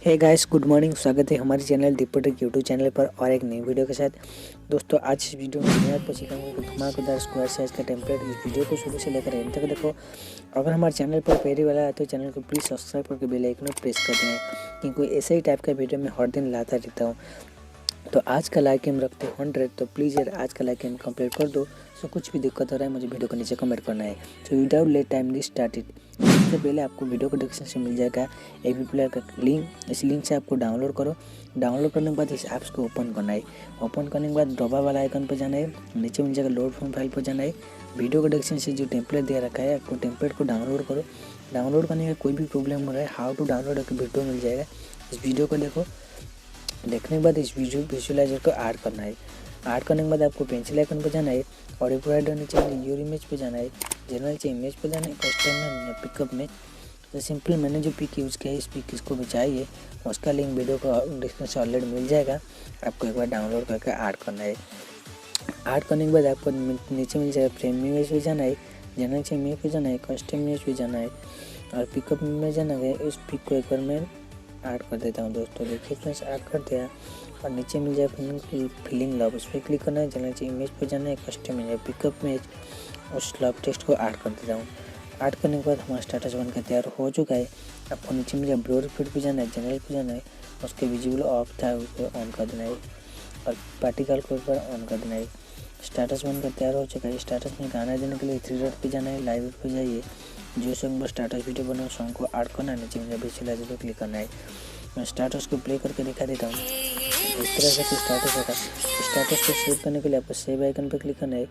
Hey guys, good morning. स्वागत है हमारे channel Deepu take YouTube channel पर और एक नई वीडियो के साथ। दोस्तों, आज इस वीडियो में मैं आपको सिखाऊंगा कि धमाकेदार स्क्वायर साइज का टेम्पलेट। इस वीडियो को शुरू से लेकर एंड तक देखो। अगर हमारे चैनल पर पहली वाला है तो चैनल को प्लीज़ सब्सक्राइब करके बेल आइकन को प्रेस कर दें, क्योंकि ऐसे ही टाइप का वीडियो मैं हर दिन लाता रहता हूँ। तो आज का लाइक हम रखते हैं 100, तो प्लीज़ यार आज का लाइक हम कंप्लीट कर दो। सो कुछ भी दिक्कत हो रहा है मुझे वीडियो को नीचे कमेंट करना है। तो विदाउट लेट टाइम दी स्टार्टेड। सबसे पहले आपको वीडियो को डिस्क्रिप्शन से मिल जाएगा एवी प्लेयर का लिंक। इस लिंक से आपको डाउनलोड करो। डाउनलोड करने के बाद इस ऐप्स को ओपन करना है। ओपन करने के बाद डब्बा वाला आइकन पर जाना है, नीचे मिल जाएगा लोड फ्रॉम फाइल पर जाना है। वीडियो को डिस्क्रिप्शन से जो टेम्पलेट दिया रखा है आपको टेम्पलेट को डाउनलोड करो। डाउनलोड करने का कोई भी प्रॉब्लम हो रहा है, हाउ टू डाउनलोड एक वीडियो मिल जाएगा। इस वीडियो को देखो। देखने के बाद इस विजुअलाइजर को ऐड करना है। ऐड करने के बाद आपको पेंसिल आइकन पर जाना है और प्रोवाइडर नीचे योर इमेज पे जाना है। जनरल से इमेज पे जाना है, कस्टम में पिकअप में। तो सिंपल मैंने जो पिक यूज़ किया है, इस पिक किसको भी चाहिए उसका लिंक वीडियो को डिस्क्रिप्शन से ऑलरेडी मिल जाएगा। आपको एक बार डाउनलोड करके ऐड करना है। ऐड करने के बाद आपको नीचे मिल जाएगा फ्रेम इमेज पे जाना है, जनरल से इमेज पे जाना है, कस्टम इमेज पे जाना है और पिकअप में जाना है। इस पिक को एक बार मैं ऐड कर देता हूँ। दोस्तों देखिए फ्रेंड्स, ऐड कर दिया और नीचे मिल जाए फिलिंग लव, उस पर क्लिक करना है। चलना चाहिए इमेज पर जाना है, कस्टम इमेज, पिकअप में उस लव टेक्स्ट को ऐड कर देता हूँ। ऐड करने के बाद हमारा स्टेटस बनकर तैयार हो चुका है। आपको नीचे मिल जाए ब्लर फिट पे जाना है, जनरल पे जाना है, उसके विजिबल ऑफ था उसको ऑन कर देना है और पार्टिकल को एक बार ऑन कर देना है। स्टेटस बनकर तैयार हो चुका है। स्टेटस में गाना देने के लिए 3 डॉट पे जाना है, लाइव पे जाइए, जो सॉन्ग पर स्टेटस वीडियो बना सॉन्ग को ऐड करना है। नीचे मुझे विजुअलाइजर पे क्लिक करना है। मैं स्टेटस को प्ले करके दिखा देता हूँ। इस तरह से कुछ स्टेटस होगा। स्टेटस को सेव करने के लिए आपको सेव आइकन पर क्लिक करना है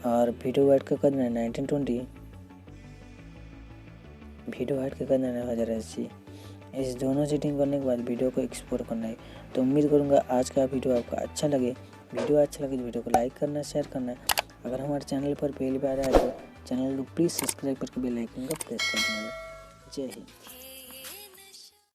और वीडियो ऐड कर देना है 1920, वीडियो ऐड कर देना है 1080। इस दोनों सेटिंग करने के बाद वीडियो को एक्सपोर्ट करना है। तो उम्मीद करूँगा आज का वीडियो आपको अच्छा लगे। वीडियो अच्छा लगे तो वीडियो को लाइक करना, शेयर करना। अगर हमारे चैनल पर पहली बार आए तो चैनल को प्लीज़ सब्सक्राइब करके बेल आइकन को प्रेस कर देना। जय हिंद।